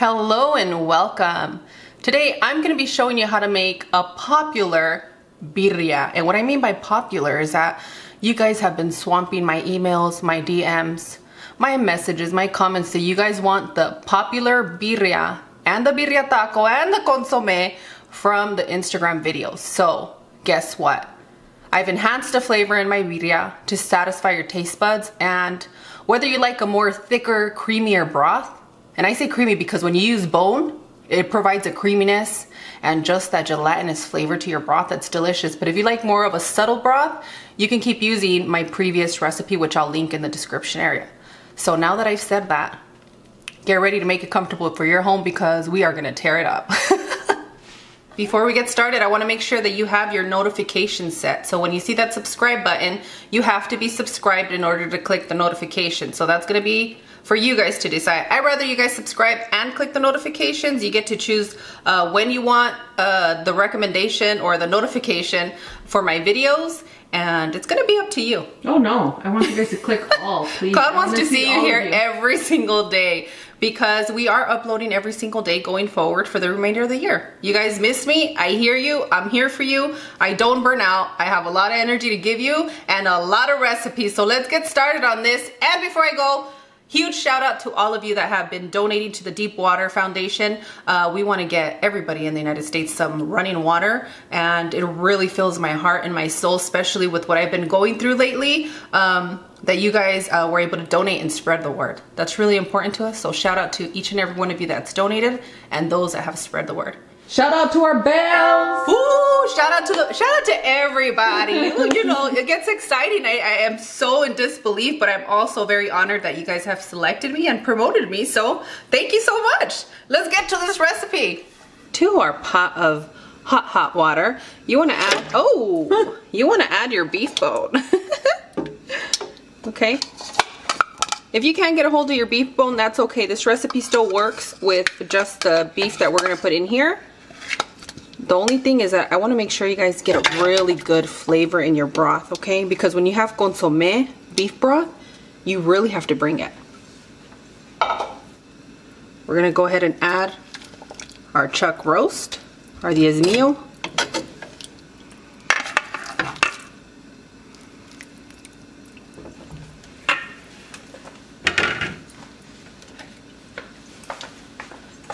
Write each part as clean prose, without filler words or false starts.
Hello and welcome. Today I'm going to be showing you how to make a popular birria. And what I mean by popular is that you guys have been swamping my emails, my DMs, my messages, my comments that you guys want the popular birria and the birria taco and the consommé from the Instagram videos. So guess what? I've enhanced the flavor in my birria to satisfy your taste buds, and whether you like a more thicker, creamier broth, and I say creamy because when you use bone, it provides a creaminess and just that gelatinous flavor to your broth that's delicious. But if you like more of a subtle broth, you can keep using my previous recipe, which I'll link in the description area. So now that I've said that, get ready to make it comfortable for your home because we are gonna tear it up. Before we get started, I wanna make sure that you have your notifications set. So when you see that subscribe button, you have to be subscribed in order to click the notification. So that's gonna be for you guys to decide. I'd rather you guys subscribe and click the notifications. You get to choose when you want the recommendation or the notification for my videos, and it's gonna be up to you. Oh no, I want you guys to click all, please. God wants to see you here every single day because we are uploading every single day going forward for the remainder of the year. You guys miss me, I hear you, I'm here for you. I don't burn out, I have a lot of energy to give you and a lot of recipes. So let's get started on this. And before I go, huge shout out to all of you that have been donating to the Deepwater Foundation. We want to get everybody in the United States some running water, and it really fills my heart and my soul, especially with what I've been going through lately, that you guys were able to donate and spread the word. That's really important to us, so shout out to each and every one of you that's donated and those that have spread the word. Shout out to our bells! Ooh, shout out to everybody. You know, it gets exciting. I am so in disbelief, but I'm also very honored that you guys have selected me and promoted me. So thank you so much. Let's get to this recipe. To our pot of hot water, you want to add, you want to add your beef bone. Okay. If you can't get a hold of your beef bone, that's okay. This recipe still works with just the beef that we're going to put in here. The only thing is that I want to make sure you guys get a really good flavor in your broth, okay? Because when you have consommé beef broth, you really have to bring it. We're going to go ahead and add our chuck roast, our Diezmillo.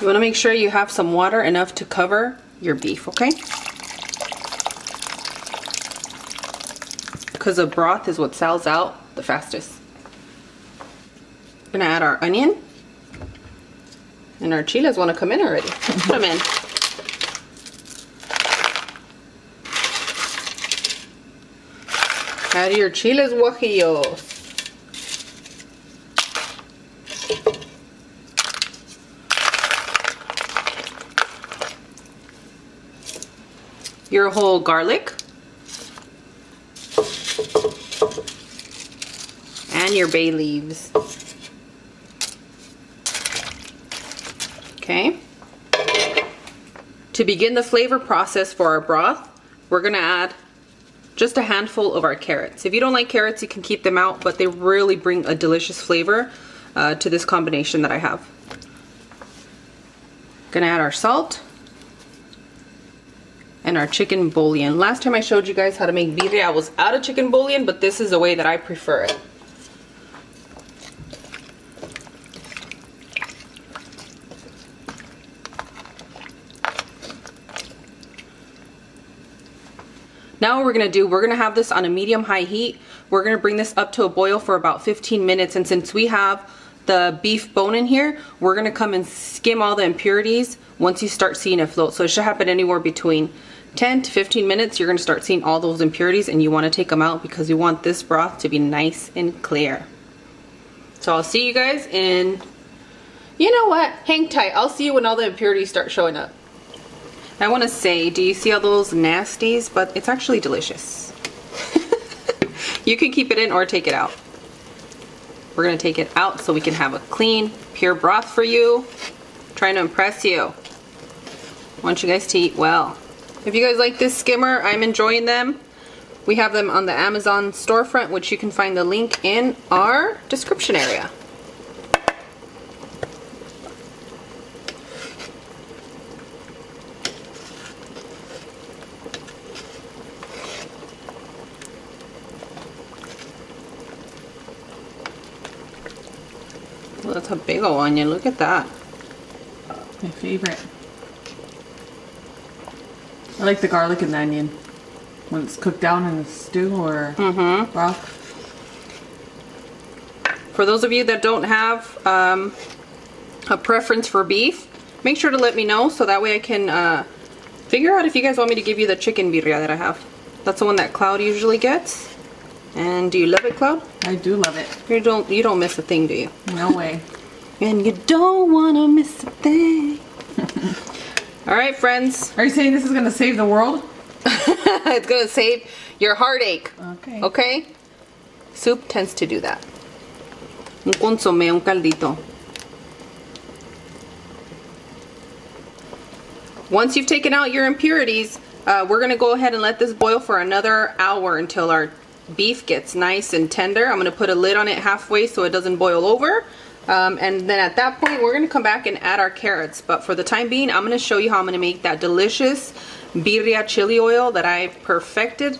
You want to make sure you have some water enough to cover your beef, okay? Because the broth is what sells out the fastest. We're gonna add our onion. And our chiles want to come in already. Put them in. Add your chiles guajillos. Your whole garlic and your bay leaves. Okay. To begin the flavor process for our broth, we're gonna add just a handful of our carrots. If you don't like carrots, you can keep them out, but they really bring a delicious flavor to this combination that I have. Gonna add our salt and our chicken bouillon. Last time I showed you guys how to make birria, I was out of chicken bouillon, but this is the way that I prefer it. Now what we're gonna do, we're gonna have this on a medium-high heat. We're gonna bring this up to a boil for about 15 minutes, and since we have the beef bone in here, we're gonna come and skim all the impurities once you start seeing it float. So it should happen anywhere between 10 to 15 minutes. You're gonna start seeing all those impurities and you wanna take them out because you want this broth to be nice and clear. So I'll see you guys in, you know what, hang tight. I'll see you when all the impurities start showing up. I wanna say, do you see all those nasties? But it's actually delicious. You can keep it in or take it out. We're gonna take it out so we can have a clean, pure broth for you. Trying to impress you. I want you guys to eat well. If you guys like this skimmer, I'm enjoying them. We have them on the Amazon storefront, which you can find the link in our description area. Oh, that's a big old onion. Look at that. My favorite. I like the garlic and the onion when it's cooked down in the stew or broth. For those of you that don't have a preference for beef, make sure to let me know so that way I can figure out if you guys want me to give you the chicken birria that I have. That's the one that Cloud usually gets. And do you love it, Cloud? I do love it. You don't miss a thing, do you? No way. And you don't want to miss a thing. All right, friends. Are you saying this is going to save the world? It's going to save your heartache. Okay. Okay? Soup tends to do that. Un consommé, un caldito. Once you've taken out your impurities, we're going to go ahead and let this boil for another hour until our beef gets nice and tender. I'm going to put a lid on it halfway so it doesn't boil over. And then at that point, we're going to come back and add our carrots. But for the time being, I'm going to show you how I'm going to make that delicious birria chili oil that I've perfected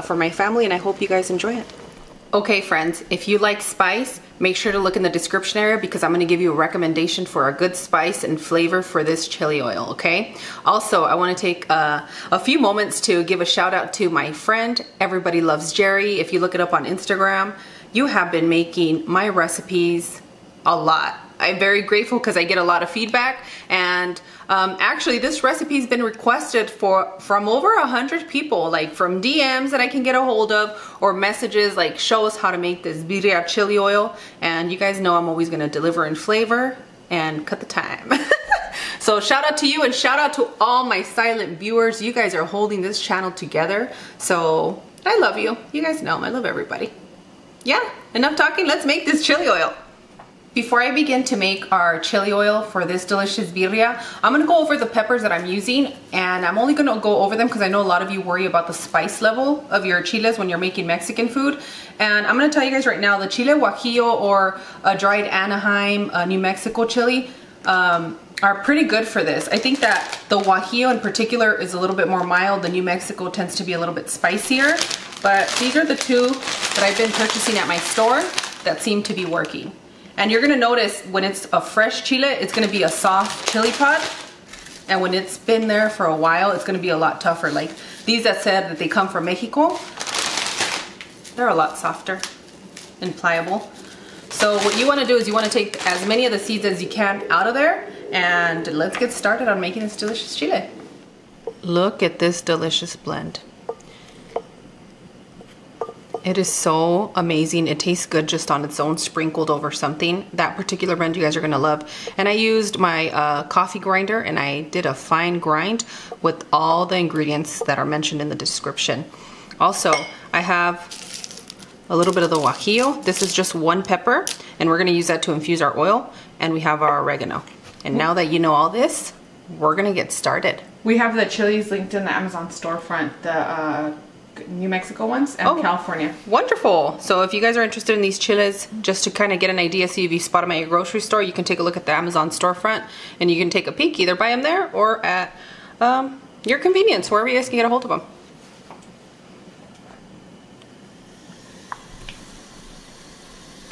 for my family, and I hope you guys enjoy it. Okay, friends, if you like spice, make sure to look in the description area because I'm going to give you a recommendation for a good spice and flavor for this chili oil, okay? Also, I want to take a few moments to give a shout out to my friend, Everybody Loves Jerry. If you look it up on Instagram, you have been making my recipes a lot. I'm very grateful because I get a lot of feedback, and actually this recipe has been requested from over 100 people, like from DMs that I can get a hold of, or messages like show us how to make this birria chili oil, and you guys know I'm always going to deliver in flavor and cut the time. So shout out to you, and shout out to all my silent viewers. You guys are holding this channel together, so I love you. You guys know I love everybody. Yeah, enough talking, let's make this chili oil. Before I begin to make our chili oil for this delicious birria, I'm going to go over the peppers that I'm using, and I'm only going to go over them because I know a lot of you worry about the spice level of your chiles when you're making Mexican food. And I'm going to tell you guys right now, the chile guajillo or a dried Anaheim, New Mexico chili are pretty good for this. I think that the guajillo in particular is a little bit more mild. The New Mexico tends to be a little bit spicier, but these are the two that I've been purchasing at my store that seem to be working. And you're gonna notice when it's a fresh chile, it's gonna be a soft chili pod. And when it's been there for a while, it's gonna be a lot tougher. Like these that said that they come from Mexico, they're a lot softer and pliable. So what you wanna do is you wanna take as many of the seeds as you can out of there, and let's get started on making this delicious chile. Look at this delicious blend. It is so amazing. It tastes good just on its own, sprinkled over something. That particular blend you guys are gonna love. And I used my coffee grinder, and I did a fine grind with all the ingredients that are mentioned in the description. Also, I have a little bit of the guajillo. This is just one pepper, and we're gonna use that to infuse our oil. And we have our oregano. And now that you know all this, we're gonna get started. We have the chilies linked in the Amazon storefront. The New Mexico ones and California. Wonderful. So if you guys are interested in these chiles, just to kind of get an idea, see if you spot them at your grocery store, you can take a look at the Amazon storefront, and you can take a peek, either buy them there or at your convenience, wherever you guys can get a hold of them.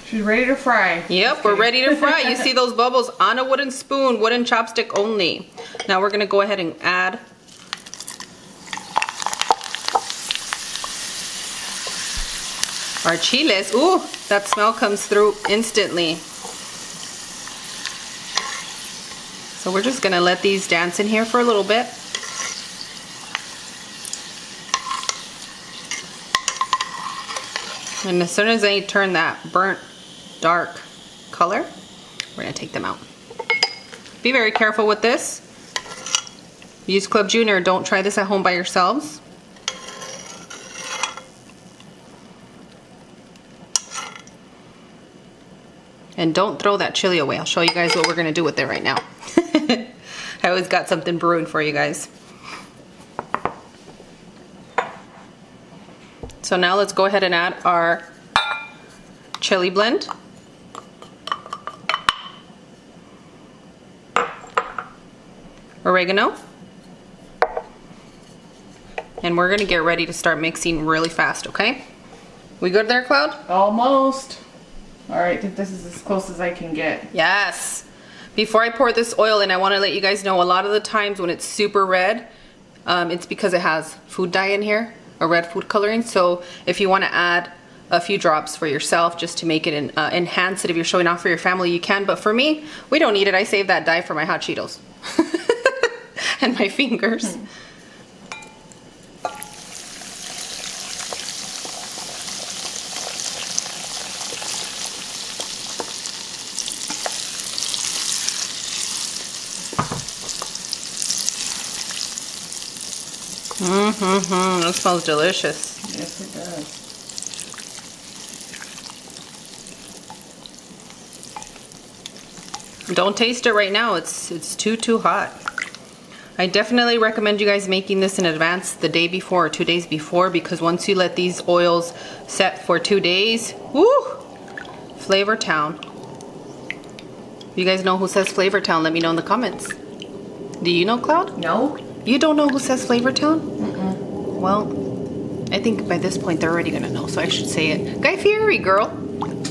She's ready to fry. Yep, we're ready to fry. You see those bubbles on a wooden spoon, wooden chopstick only. Now we're gonna go ahead and add our chiles. Ooh, that smell comes through instantly. So we're just gonna let these dance in here for a little bit. And as soon as they turn that burnt, dark color, we're gonna take them out. Be very careful with this. Use Club Junior, don't try this at home by yourselves. And don't throw that chili away. I'll show you guys what we're gonna do with it right now. I always got something brewing for you guys. So now let's go ahead and add our chili blend. Oregano. And we're gonna get ready to start mixing really fast, okay? We good there, Cloud? Almost. All right, I think this is as close as I can get. Yes. Before I pour this oil in, I want to let you guys know a lot of the times when it's super red, it's because it has food dye in here, or red food coloring. So if you want to add a few drops for yourself just to make it enhance it, if you're showing off for your family, you can. But for me, we don't need it. I save that dye for my hot Cheetos and my fingers. That smells delicious. Yes, it does. Don't taste it right now. It's too hot. I definitely recommend you guys making this in advance the day before or 2 days before, because once you let these oils set for 2 days, woo! Flavor Town. You guys know who says Flavor Town? Let me know in the comments. Do you know, Cloud? No. You don't know who says Flavor Town? Well, I think by this point they're already gonna know, so I should say it. Guy Fieri, girl.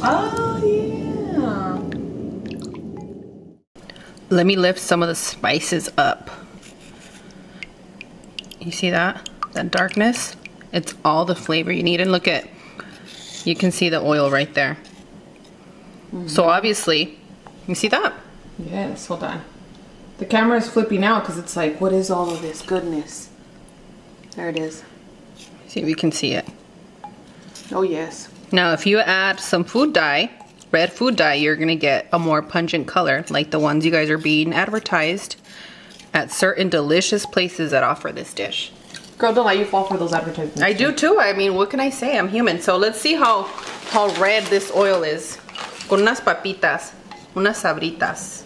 Oh, yeah. Let me lift some of the spices up. You see that? That darkness? It's all the flavor you need. And look at, you can see the oil right there. So obviously, you see that? Yes, hold on. The camera is flipping out because it's like, what is all of this goodness? There it is. See if you can see it. Oh, yes. Now, if you add some food dye, red food dye, you're gonna get a more pungent color, like the ones you guys are being advertised at certain delicious places that offer this dish. Girl, don't let you fall for those advertisements. I do too. I mean, what can I say? I'm human. So let's see how red this oil is. Con unas papitas, unas sabritas,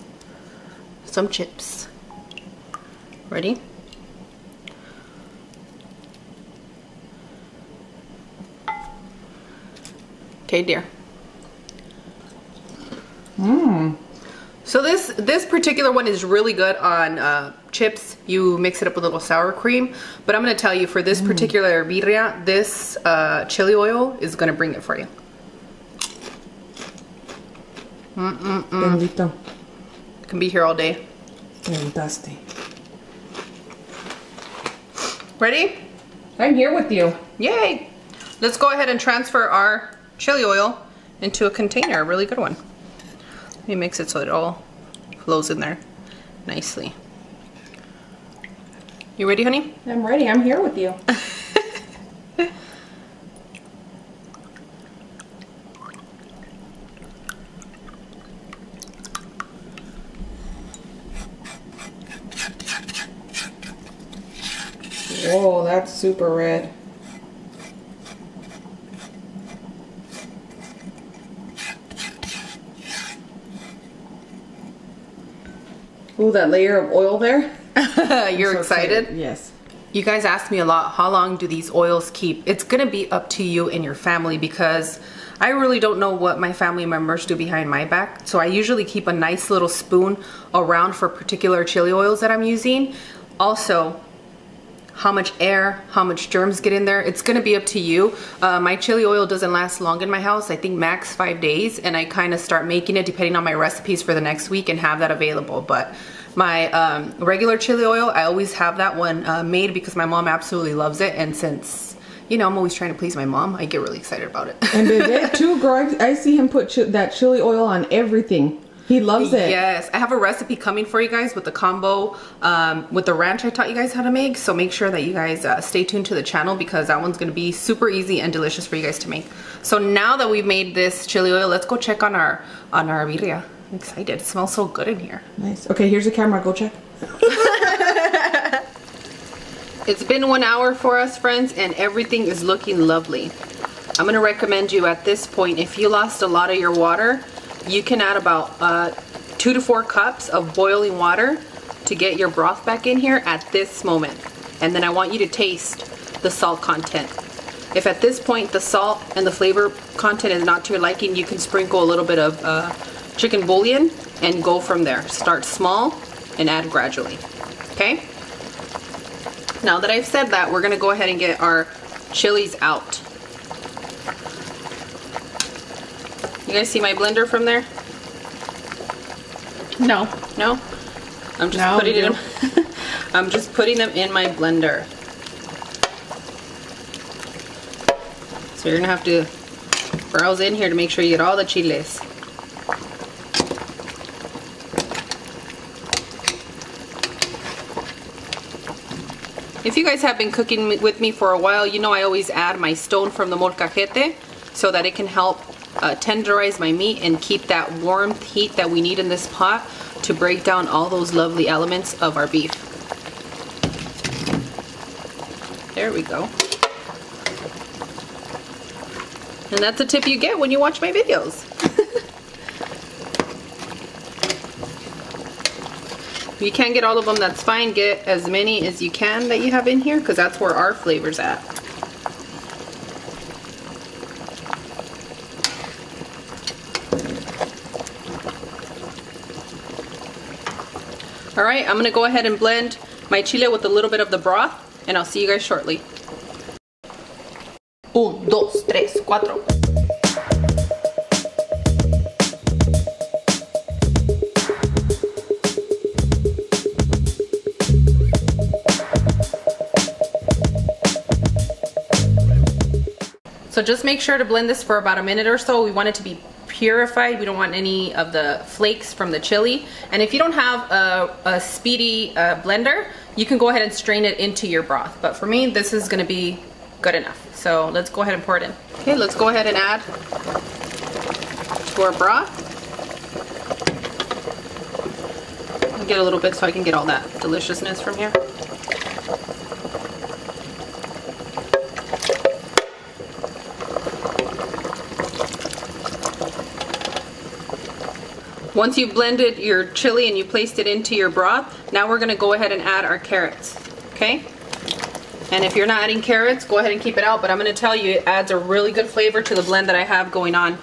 some chips. Ready? Okay, dear. So this particular one is really good on chips. You mix it up with a little sour cream. But I'm going to tell you, for this particular birria, this chili oil is going to bring it for you. Bendito. Can be here all day. Fantastic. Ready? I'm here with you. Yay! Let's go ahead and transfer our chili oil into a container, a really good one. Let me mix it so it all flows in there nicely. You ready, honey? I'm ready. I'm here with you. Whoa, that's super red. Ooh, that layer of oil there. You're so excited? Yes. You guys ask me a lot, how long do these oils keep? It's gonna be up to you and your family, because I really don't know what my family members do behind my back. So I usually keep a nice little spoon around for particular chili oils that I'm using. Also, how much air, how much germs get in there, it's gonna be up to you. My chili oil doesn't last long in my house. I think max 5 days, and I kind of start making it depending on my recipes for the next week and have that available. But my regular chili oil, I always have that one made because my mom absolutely loves it. And since, you know, I'm always trying to please my mom, I get really excited about it. And Vivek too, girl, I see him put that chili oil on everything. He loves it. Yes, I have a recipe coming for you guys with the combo with the ranch I taught you guys how to make. So make sure that you guys stay tuned to the channel, because that one's going to be super easy and delicious for you guys to make. So now that we've made this chili oil, let's go check on our birria. I'm excited. It smells so good in here. Nice. Okay, here's the camera. Go check. It's been 1 hour for us, friends, and everything is looking lovely. I'm going to recommend you at this point, if you lost a lot of your water, you can add about 2 to 4 cups of boiling water to get your broth back in here at this moment. And then I want you to taste the salt content. If at this point the salt and the flavor content is not to your liking, you can sprinkle a little bit of chicken bouillon and go from there. Start small and add gradually. Okay? Now that I've said that, we're gonna go ahead and get our chilies out. You guys see my blender from there? No. No? I'm just putting it in. I'm just putting them in my blender. So you're gonna have to browse in here to make sure you get all the chiles. If you guys have been cooking with me for a while, you know I always add my stone from the molcajete so that it can help tenderize my meat and keep that warm heat that we need in this pot to break down all those lovely elements of our beef. There we go. And that's a tip you get when you watch my videos. If you can't get all of them, that's fine. Get as many as you can that you have in here, because that's where our flavor's at. Alright, I'm going to go ahead and blend my chile with a little bit of the broth, and I'll see you guys shortly. 1, 2, 3, 4. So just make sure to blend this for about a minute or so. We want it to be purified. We don't want any of the flakes from the chili. And if you don't have a speedy blender, you can go ahead and strain it into your broth. But for me, this is gonna be good enough. So let's go ahead and pour it in. Okay, let's go ahead and add to our broth. I'll get a little bit so I can get all that deliciousness from here. Once you've blended your chili and you placed it into your broth, now we're gonna go ahead and add our carrots, okay? And if you're not adding carrots, go ahead and keep it out, but I'm gonna tell you, it adds a really good flavor to the blend that I have going on.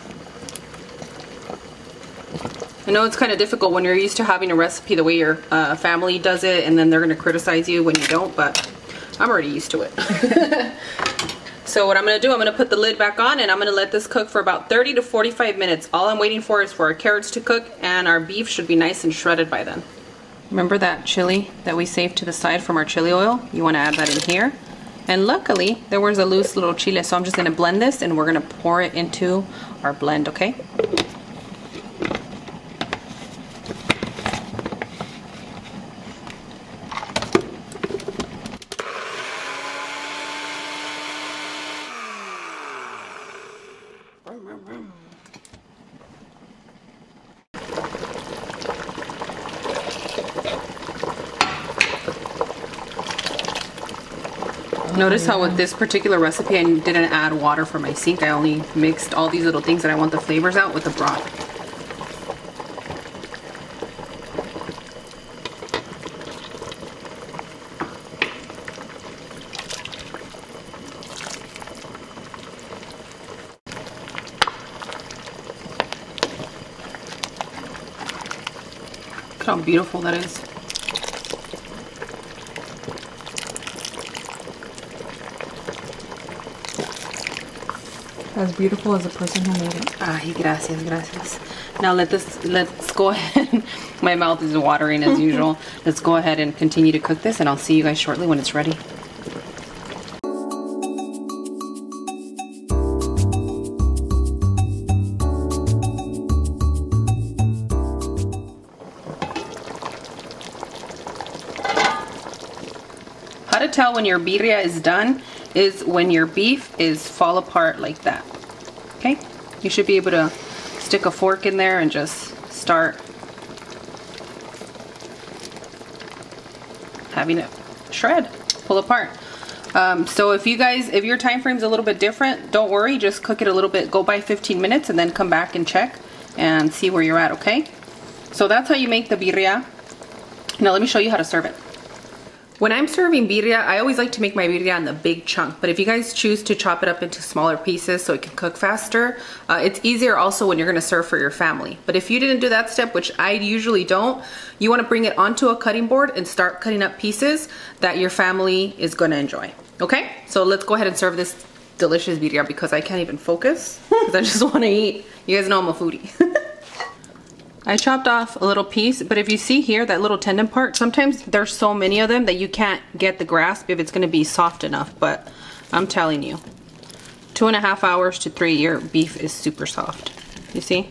I know it's kind of difficult when you're used to having a recipe the way your family does it, and then they're gonna criticize you when you don't, but I'm already used to it. So what I'm going to do, I'm going to put the lid back on and I'm going to let this cook for about 30 to 45 minutes. All I'm waiting for is for our carrots to cook, and our beef should be nice and shredded by then. Remember that chili that we saved to the side from our chili oil? You want to add that in here. And luckily, there was a loose little chile, so I'm just going to blend this and we're going to pour it into our blend, okay? Notice how with this particular recipe I didn't add water for my sink. I only mixed all these little things that I want the flavors out with the broth. Look how beautiful that is. As beautiful as the person who made it. Ay, gracias, gracias. Now let's go ahead. My mouth is watering as usual. Let's go ahead and continue to cook this, and I'll see you guys shortly when it's ready. How to tell when your birria is done is when your beef is fall apart like that. Okay? You should be able to stick a fork in there and just start having it shred, pull apart. So if your time frame's a little bit different, don't worry, just cook it a little bit, go by 15 minutes and then come back and check and see where you're at, okay? So that's how you make the birria. Now let me show you how to serve it. When I'm serving birria, I always like to make my birria in the big chunk, but if you guys choose to chop it up into smaller pieces so it can cook faster, it's easier also when you're gonna serve for your family. But if you didn't do that step, which I usually don't, you wanna bring it onto a cutting board and start cutting up pieces that your family is gonna enjoy. Okay, so let's go ahead and serve this delicious birria because I can't even focus. because I just want to eat. You guys know I'm a foodie. I chopped off a little piece, but if you see here, that little tendon part, sometimes there's so many of them that you can't get the grasp if it's going to be soft enough, but I'm telling you, 2.5 hours to 3, your beef is super soft. You see?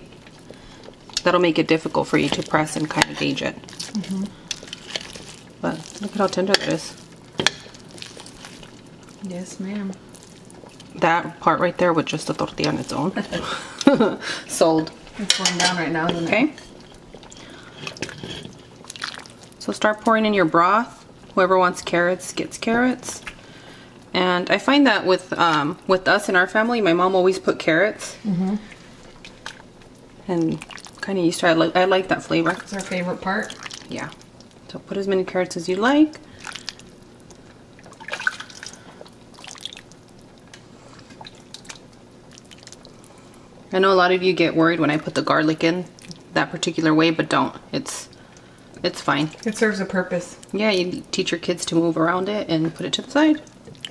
That'll make it difficult for you to press and kind of gauge it. But look at how tender that is. Yes, ma'am. That part right there with just the tortilla on its own. Sold. It's going down right now, isn't it? Okay. So start pouring in your broth. Whoever wants carrots gets carrots. And I find that with us in our family, my mom always put carrots. And kind of used to. I like that flavor. It's our favorite part. Yeah. So put as many carrots as you like. I know a lot of you get worried when I put the garlic in that particular way, but don't. It's fine. It serves a purpose. Yeah, you teach your kids to move around it and put it to the side.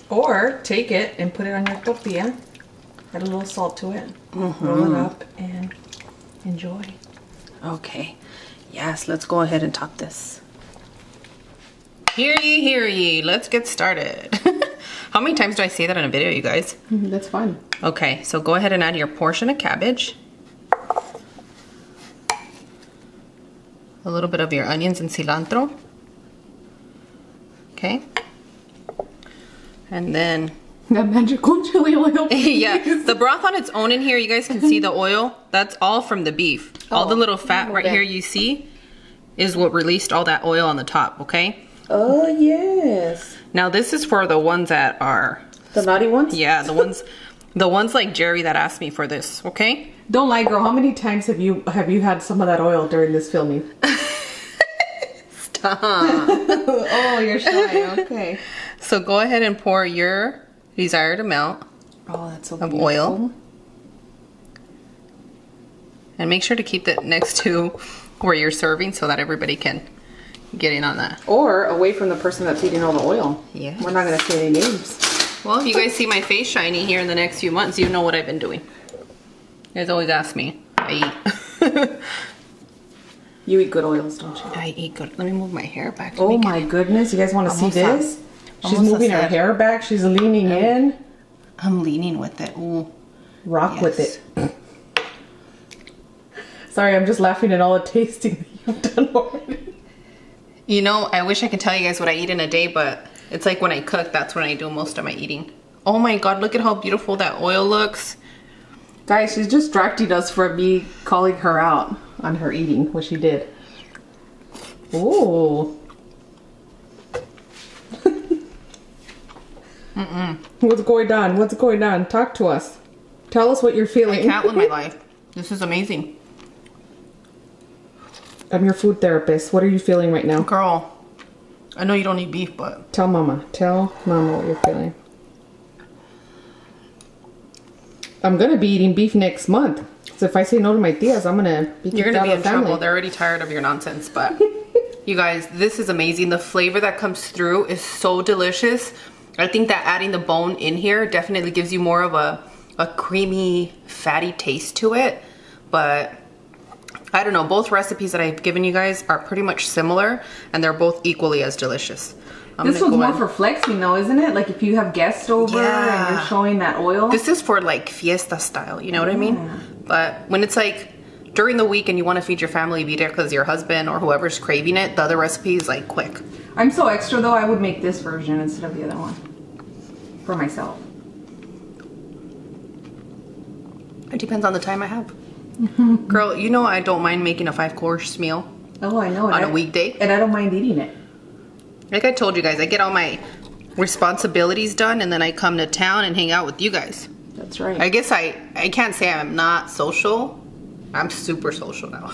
Or take it and put it on your tortilla. Add a little salt to it. Roll it up and enjoy. Okay. Yes, let's go ahead and top this. Hear ye, hear ye. Let's get started. How many times do I say that in a video, you guys? That's fine. Okay, so go ahead and add your portion of cabbage. A little bit of your onions and cilantro. Okay. And then... that magical chili oil. Yeah, the broth on its own in here, you guys can see the oil. That's all from the beef. All the little fat right here you see is what released all that oil on the top, okay? Oh, yes. Now this is for the ones that are... the naughty ones? Yeah, the ones like Jerry that asked me for this, okay? Don't lie, girl. How many times have you had some of that oil during this filming? Stop. Oh, you're shy. Okay. So go ahead and pour your desired amount of oil. And make sure to keep it next to where you're serving so that everybody can get in on that. Or away from the person that's eating all the oil. Yeah. We're not going to say any names. Well, if you guys see my face shiny here in the next few months, you know what I've been doing. You guys always ask me. I eat. You eat good oils, don't you? I eat good. Let me move my hair back. Oh my goodness. You guys want to see this? She's moving her hair back. She's leaning in. I'm leaning with it. Ooh. Rock with it. Sorry, I'm just laughing at all the tasting that you've done already. You know, I wish I could tell you guys what I eat in a day, but it's like when I cook, that's when I do most of my eating. Oh my god, look at how beautiful that oil looks. Guys, she's distracting us for me calling her out on her eating, what she did. Ooh. What's going on? What's going on? Talk to us. Tell us what you're feeling. I can't live my life. This is amazing. I'm your food therapist. What are you feeling right now? Girl, I know you don't eat beef, but... Tell Mama. Tell Mama what you're feeling. I'm going to be eating beef next month. So if I say no to my tias, I'm going to be You're going to be in family. trouble. They're already tired of your nonsense, but... You guys, this is amazing. The flavor that comes through is so delicious. I think that adding the bone in here definitely gives you more of a creamy, fatty taste to it. But I don't know, both recipes that I've given you guys are pretty much similar and they're both equally as delicious. This one's more for flexing though, isn't it? Like if you have guests over and you're showing that oil. This is for like fiesta style, you know what I mean? But when it's like during the week and you want to feed your family birria because your husband or whoever's craving it, the other recipe is like quick. I'm so extra though, I would make this version instead of the other one. For myself. It depends on the time I have. Girl, you know I don't mind making a 5-course meal. Oh, I know. On a weekday. And I don't mind eating it. Like I told you guys, I get all my responsibilities done and then I come to town and hang out with you guys. That's right. I guess I can't say I'm not social. I'm super social now.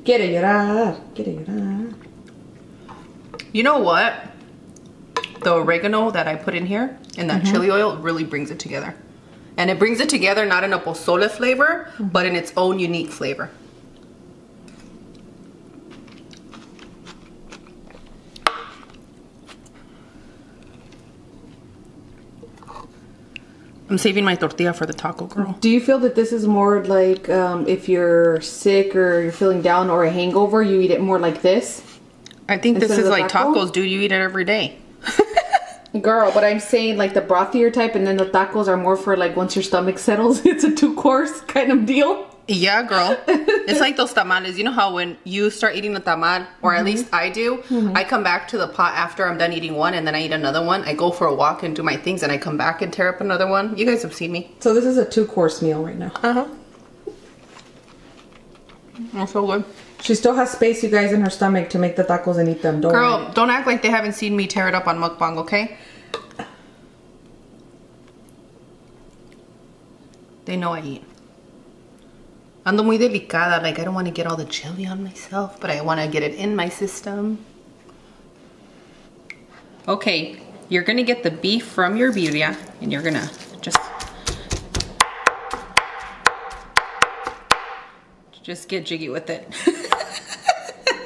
Quiere llorar. Quiere llorar. You know what? The oregano that I put in here and that chili oil really brings it together. And it brings it together not in a pozole flavor, but in its own unique flavor. I'm saving my tortilla for the taco, girl. Do you feel that this is more like if you're sick or you're feeling down or a hangover, you eat it more like this? I think this is like tacos, dude. You eat it every day. Girl, but I'm saying like the brothier type, and then the tacos are more for like once your stomach settles. It's a 2-course kind of deal. Yeah, girl. It's like those tamales. You know how when you start eating a tamal, or at least I do, I come back to the pot after I'm done eating one, and then I eat another one. I go for a walk and do my things, and I come back and tear up another one. You guys have seen me. So this is a 2-course meal right now. That's so good. She still has space, you guys, in her stomach to make the tacos and eat them. Don't Girl, worry. don't act like they haven't seen me tear it up on mukbang, okay? They know I eat. Ando muy delicada, like I don't want to get all the chili on myself, but I want to get it in my system. Okay, you're gonna get the beef from your birria, and you're gonna just get jiggy with it.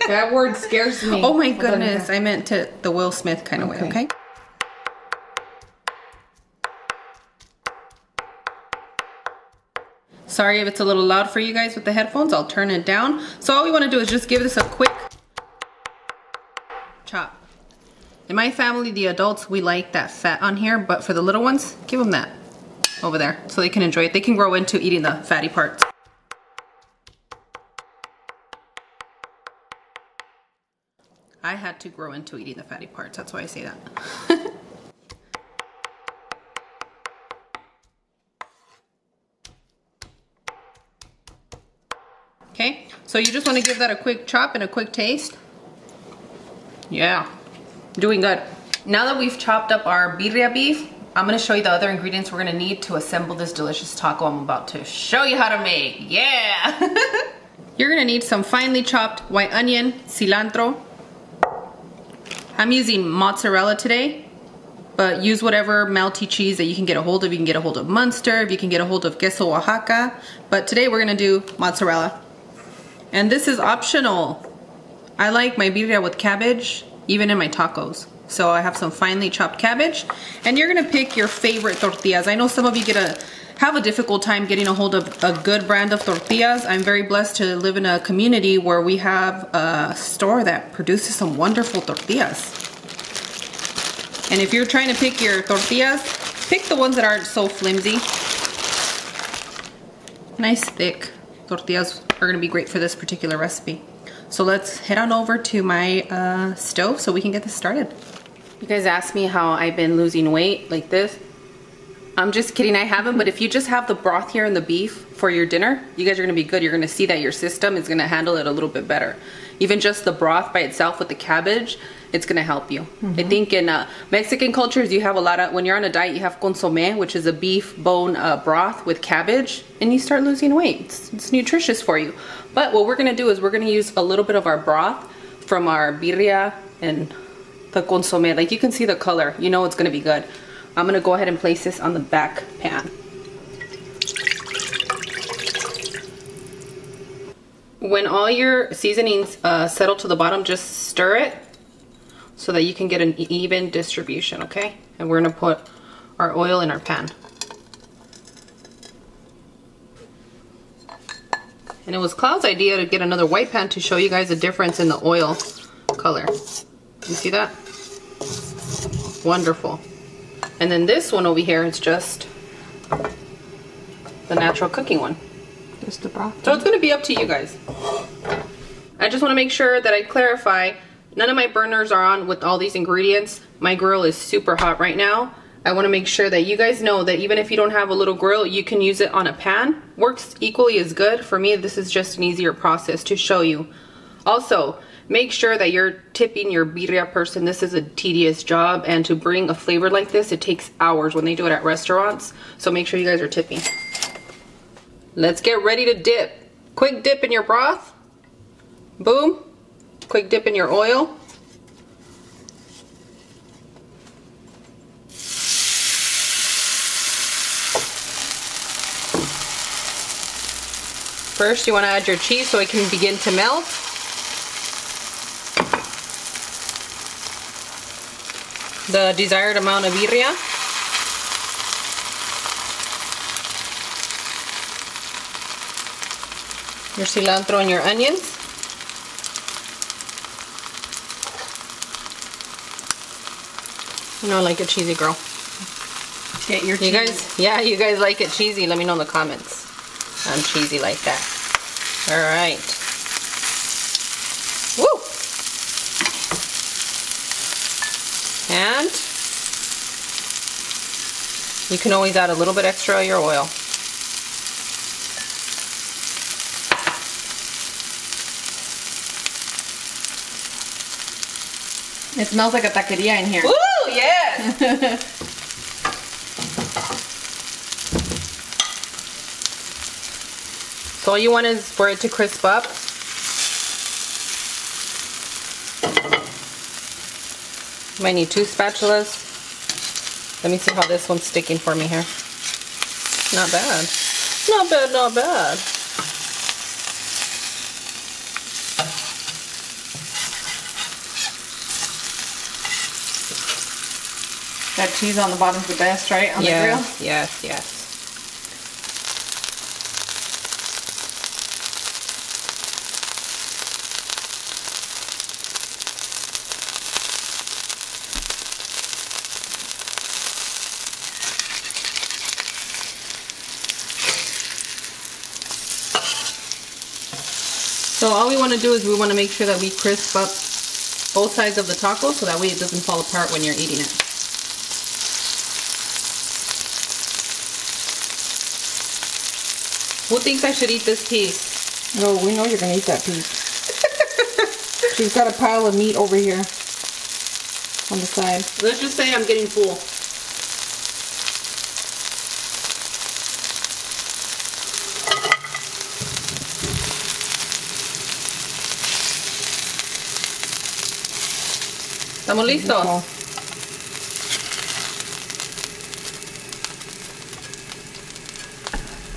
That word scares me. Oh my goodness, I meant to the Will Smith kind of way, okay? Sorry if it's a little loud for you guys with the headphones. I'll turn it down. So all we want to do is just give this a quick chop. In my family, the adults, we like that fat on here, but for the little ones, give them that over there so they can enjoy it. They can grow into eating the fatty parts. I had to grow into eating the fatty parts. That's why I say that. Okay, so you just want to give that a quick chop and a quick taste. Yeah, doing good. Now that we've chopped up our birria beef, I'm going to show you the other ingredients we're going to need to assemble this delicious taco I'm about to show you how to make. Yeah! You're going to need some finely chopped white onion, cilantro. I'm using mozzarella today, but use whatever melty cheese that you can get a hold of. You can get a hold of Munster, if you can get a hold of queso Oaxaca, but today we're going to do mozzarella. And this is optional. I like my birria with cabbage, even in my tacos. So I have some finely chopped cabbage. And you're gonna pick your favorite tortillas. I know some of you have a difficult time getting a hold of a good brand of tortillas. I'm very blessed to live in a community where we have a store that produces some wonderful tortillas. And if you're trying to pick your tortillas, pick the ones that aren't so flimsy. Nice thick tortillas are gonna be great for this particular recipe. So let's head on over to my stove so we can get this started. You guys asked me how I've been losing weight like this. I'm just kidding, I haven't, but if you just have the broth here and the beef for your dinner, you guys are gonna be good. You're gonna see that your system is gonna handle it a little bit better. Even just the broth by itself with the cabbage, it's gonna help you. I think in Mexican cultures, you have a lot of, when you're on a diet, you have consommé, which is a beef bone broth with cabbage, and you start losing weight. It's nutritious for you. But what we're gonna do is we're gonna use a little bit of our broth from our birria and the consommé. Like you can see the color, you know it's gonna be good. I'm gonna go ahead and place this on the back pan. When all your seasonings settle to the bottom, just stir it so that you can get an even distribution, okay? And we're gonna put our oil in our pan. And it was Cloud's idea to get another white pan to show you guys the difference in the oil color. You see that? Wonderful. And then this one over here is just the natural cooking one. Just the broth. So it's gonna be up to you guys. I just wanna make sure that I clarify, none of my burners are on with all these ingredients. My grill is super hot right now. I wanna make sure that you guys know that even if you don't have a little grill, you can use it on a pan. Works equally as good. For me, this is just an easier process to show you. Also, make sure that you're tipping your birria person. This is a tedious job, and to bring a flavor like this, it takes hours when they do it at restaurants. So make sure you guys are tipping. Let's get ready to dip. Quick dip in your broth. Boom. Quick dip in your oil. First, you want to add your cheese so it can begin to melt. The desired amount of birria. your cilantro and your onions. You know, I like it cheesy, girl. Get your cheese. You guys, yeah, you guys like it cheesy. Let me know in the comments. I'm cheesy like that. All right. Woo! And you can always add a little bit extra of your oil. It smells like a taqueria in here. Woo! Yes! So all you want is for it to crisp up. You might need 2 spatulas. Let me see how this one's sticking for me here. Not bad. Not bad, not bad. That cheese on the bottom's the best, right? On the grill? Yes, yes. So all we want to do is we want to make sure that we crisp up both sides of the taco so that way it doesn't fall apart when you're eating it. Who thinks I should eat this piece? No, we know you're gonna eat that piece. She's got a pile of meat over here on the side. Let's just say I'm getting full. ¿Estamos listos? No.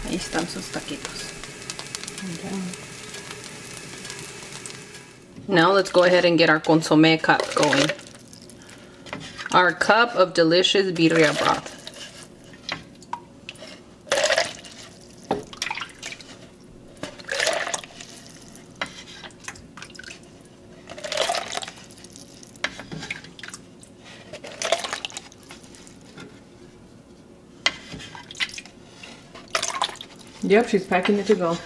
Ahí están sus taquitos. Okay. Now let's go ahead and get our consommé cup going. Our cup of delicious birria broth. Yep, she's packing it to go.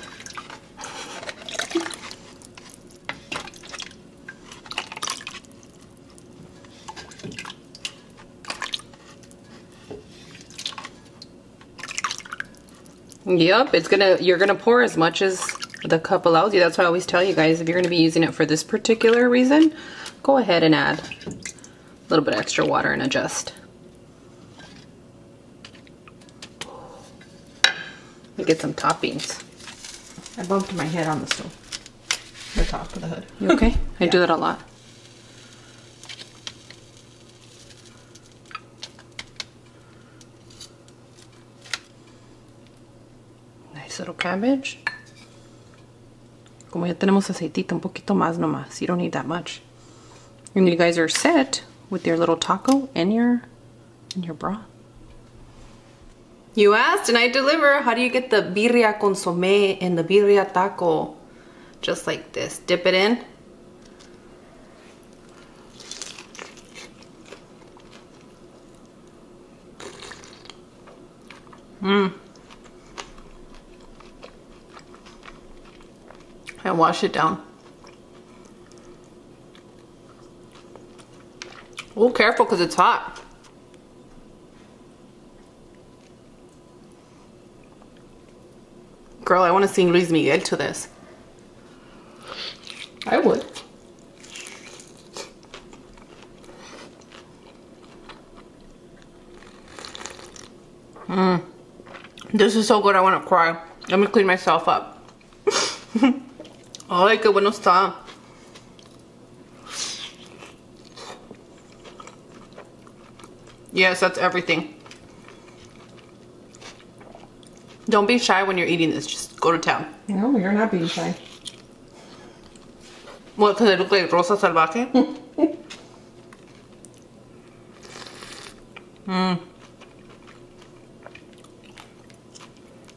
Yep, you're gonna pour as much as the cup allows you. That's why I always tell you guys, if you're gonna be using it for this particular reason, go ahead and add a little bit extra water and adjust. We get some toppings. I bumped my head on the stove. The top of the hood. You okay? I do that a lot. Nice little cabbage. Como ya tenemos aceitito, un poquito más nomás. You don't need that much. And you guys are set with your little taco and your broth. You asked and I deliver. How do you get the birria consommé and the birria taco? Just like this. Dip it in. And wash it down. Oh, careful because it's hot. Girl, I want to sing Luis Miguel to this. I would. This is so good, I want to cry. Let me clean myself up. Ay, qué bueno está. Yes, that's everything. Don't be shy when you're eating this. Just go to town. No, you're not being shy. What, because I look like Rosa Salvaje?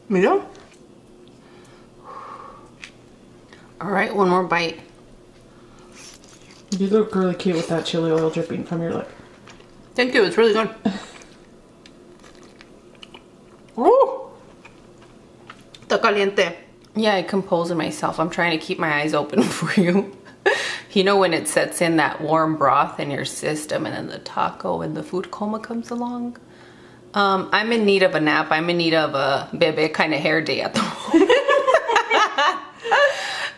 Mira. All right, one more bite. You look really cute with that chili oil dripping from your lip. Thank you, it's really good. Ooh! Está caliente. Yeah, I composed myself. I'm trying to keep my eyes open for you. You know when it sets in that warm broth in your system and then the taco and the food coma comes along? I'm in need of a nap. I'm in need of a bebe kind of hair day at the moment.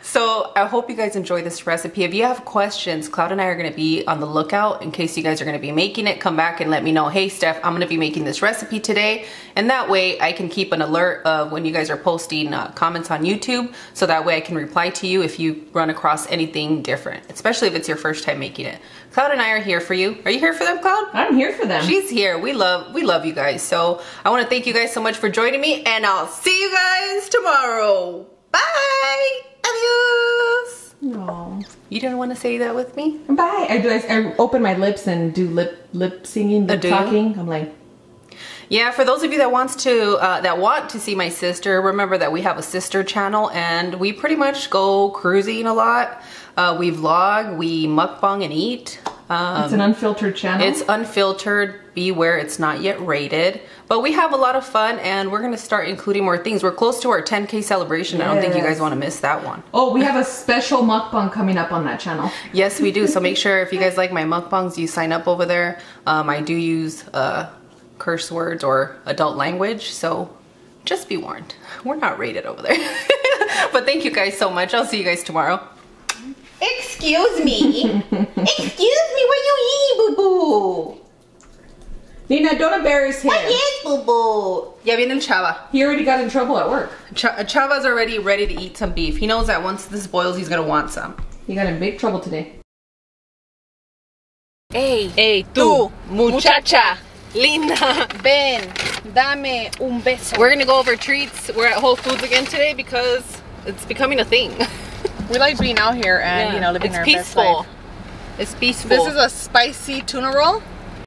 So I hope you guys enjoy this recipe. If you have questions, Cloud and I are going to be on the lookout in case you guys are going to be making it. Come back and let me know, hey Steph, I'm going to be making this recipe today. And that way I can keep an alert of when you guys are posting comments on YouTube. So that way I can reply to you if you run across anything different, especially if it's your first time making it. Cloud and I are here for you. Are you here for them, Cloud? I'm here for them. She's here. We love you guys. So I want to thank you guys so much for joining me, and I'll see you guys tomorrow. Bye. Adios. No. You didn't want to say that with me? Bye. I open my lips and do lip singing, lip talking. I'm like. Yeah, for those of you that want to see my sister, remember that we have a sister channel and we pretty much go cruising a lot. We vlog, we mukbang and eat. It's an unfiltered channel. It's unfiltered. Beware, it's not yet rated. But we have a lot of fun and we're going to start including more things. We're close to our 10K celebration. Yes. I don't think you guys want to miss that one. Oh, we have a special mukbang coming up on that channel. Yes, we do. So make sure if you guys like my mukbangs, you sign up over there. I do use curse words or adult language. So just be warned. We're not rated over there. But thank you guys so much. I'll see you guys tomorrow. Excuse me. Excuse me, what you eat, boo-boo? Nina, don't embarrass him. What is boo-boo? Ya viene el Chava. He already got in trouble at work. Chava's already ready to eat some beef. He knows that once this boils, he's gonna want some. He got in big trouble today. Hey, tú, muchacha, linda, ven, dame un beso. We're gonna go over treats. We're at Whole Foods again today because it's becoming a thing. We like being out here and, you know, living our best life. It's peaceful. This is a spicy tuna roll.